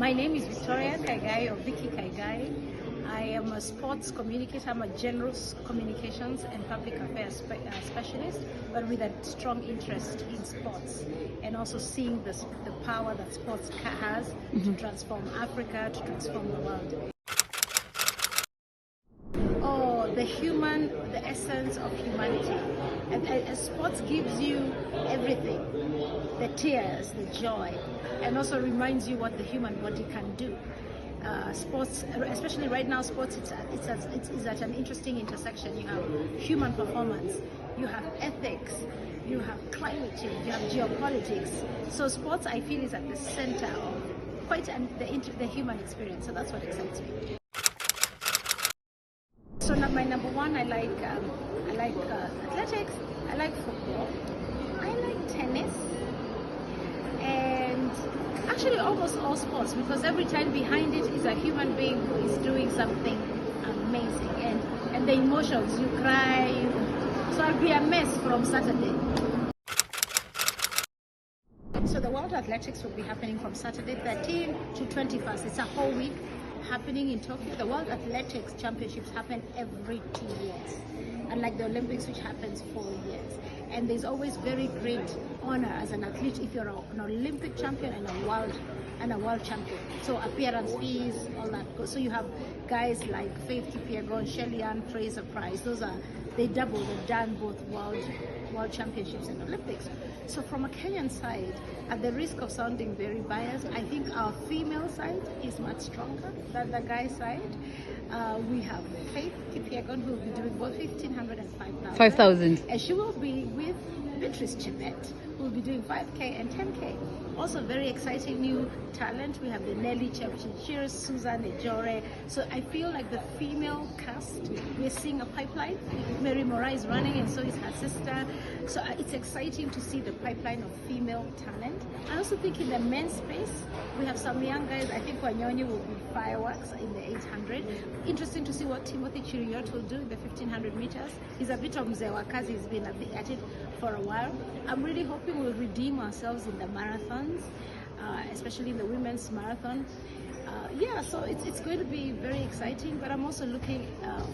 My name is Victoria Kaigai of Vicky Kaigai. I am a sports communicator. I'm a general communications and public affairs specialist, but with a strong interest in sports and also seeing the power that sports has to transform Africa, to transform the world. The essence of humanity. And sports gives you everything, the tears, the joy, and also reminds you what the human body can do. Sports, especially right now, sports it's at an interesting intersection. You have human performance, you have ethics, you have climate change, you have geopolitics. So sports, I feel, is at the center of quite the human experience. So that's what excites me. So my number one, I like athletics, I like football, I like tennis, and actually almost all sports, because every time behind it is a human being who is doing something amazing, and the emotions, you cry, so I'll be a mess from Saturday. So the World Athletics will be happening from Saturday 13th to 21st. It's a whole week happening in Tokyo. The World Athletics Championships happen every 2 years, unlike the Olympics, which happens 4 years. And there's always very great honor as an athlete if you're an Olympic champion and a world champion. So appearance fees, all that. So you have guys like Faith Kipyegon, Shelly-Ann Fraser-Price. They've done both world championships and Olympics. So from a Kenyan side, at the risk of sounding very biased, I think our female side is much stronger than the guy side. We have Faith Kipyegon, who will be doing both 1,500 and 5,000. And she will be with Beatrice Chebet, who will be doing 5K and 10K. Also very exciting new talent. We have the Nelly Chepchirchir, Susan Ejore. So I feel like the female cast, we're seeing a pipeline. Mary Morai is running, and so is her sister. So it's exciting to see the pipeline of female talent. I also think in the men's space, we have some young guys. I think Wanyonyi will be fireworks in the 800. Interesting to see what Timothy Chiriot will do in the 1,500 meters. He's a bit of Mzee He's been at it for a while. I'm really hoping we'll redeem ourselves in the marathons, especially in the women's marathon. So it's going to be very exciting, but I'm also looking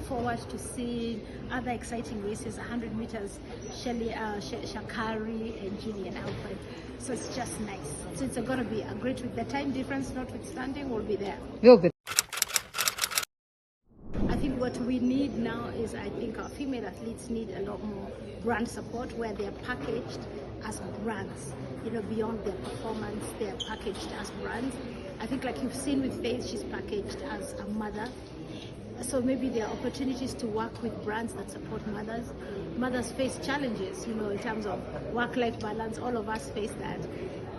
forward to seeing other exciting races, 100 meters, Shakari and Julian Alfred. So it's just nice. So it's going to be a great week. The time difference notwithstanding, we'll be there. Real good. I think what we need now is, I think our female athletes need a lot more brand support, where they're packaged as brands, beyond their performance, they're packaged as brands. I think, like you've seen with Faith, she's packaged as a mother. So maybe there are opportunities to work with brands that support mothers. Mothers face challenges, in terms of work-life balance. All of us face that.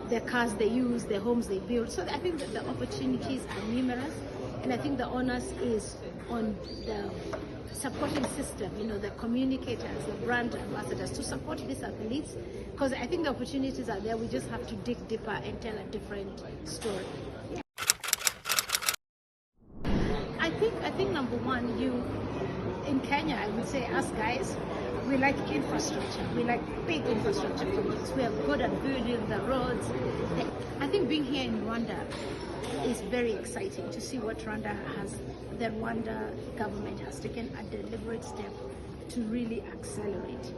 The cars they use, the homes they build. So I think that the opportunities are numerous. And I think the onus is on the supporting system, the communicators, the brand ambassadors, to support these athletes, because I think the opportunities are there. We just have to dig deeper and tell a different story. Yeah. I think number one, in Kenya, I would say, us guys, we like infrastructure. We like big infrastructure projects. We are good at building the roads. I think being here in Rwanda is very exciting to see what Rwanda has. The Rwanda government has taken a deliberate step to really accelerate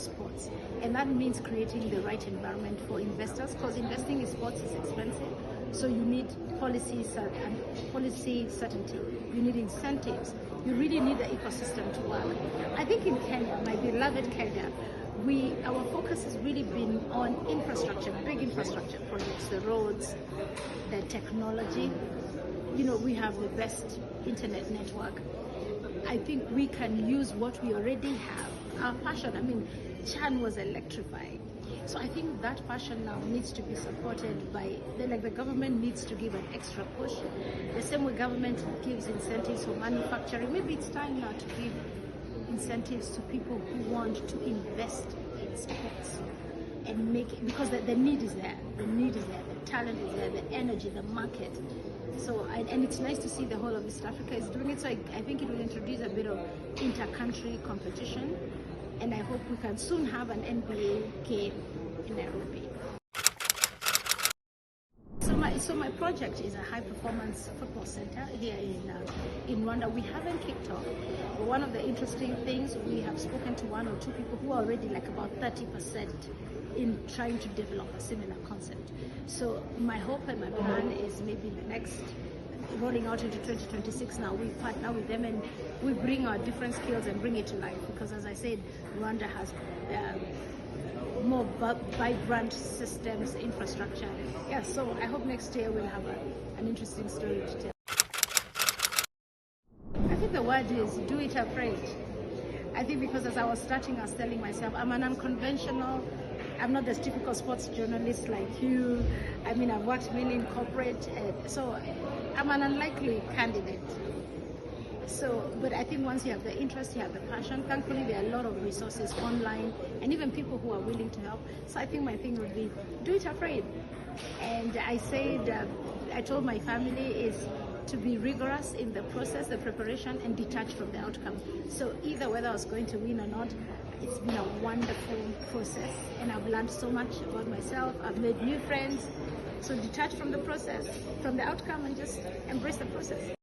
sports, and that means creating the right environment for investors, because investing in sports is expensive. So you need policy certainty, you need incentives, you really need the ecosystem to work. I think in Kenya, my beloved Kenya, our focus has really been on infrastructure, big infrastructure projects, the roads, the technology. We have the best internet network. I think we can use what we already have. Our passion, Chan was electrifying. So I think that passion now needs to be supported by, the government needs to give an extra push. The same way government gives incentives for manufacturing, maybe it's time now to give incentives to people who want to invest in sports and make it, because the need is there. The need is there, the talent is there, the energy, the market. So, and it's nice to see the whole of East Africa is doing it. So I think it will introduce a bit of inter-country competition, and I hope we can soon have an NBA game in Nairobi. So my project is a high-performance football center here in Rwanda. We haven't kicked off, but one of the interesting things, we have spoken to one or two people who are already like about 30% in trying to develop a similar concept. So my hope and my plan is maybe the next, rolling out into 2026 now, we partner with them and we bring our different skills and bring it to life, because as I said, Rwanda has more vibrant systems, infrastructure. Yeah, so I hope next year we'll have an interesting story to tell. I think the word is do it afraid. I think because as I was starting, I was telling myself, I'm an unconventional, I'm not the typical sports journalist like you. I mean, I've worked mainly in corporate, so I'm an unlikely candidate. So, but I think once you have the interest, you have the passion, thankfully there are a lot of resources online and even people who are willing to help. So I think my thing would be, do it afraid. And I said, I told my family is to be rigorous in the process, the preparation, and detach from the outcome. So either whether I was going to win or not, it's been a wonderful process and I've learned so much about myself. I've made new friends. So detach from the process, from the outcome, and just embrace the process.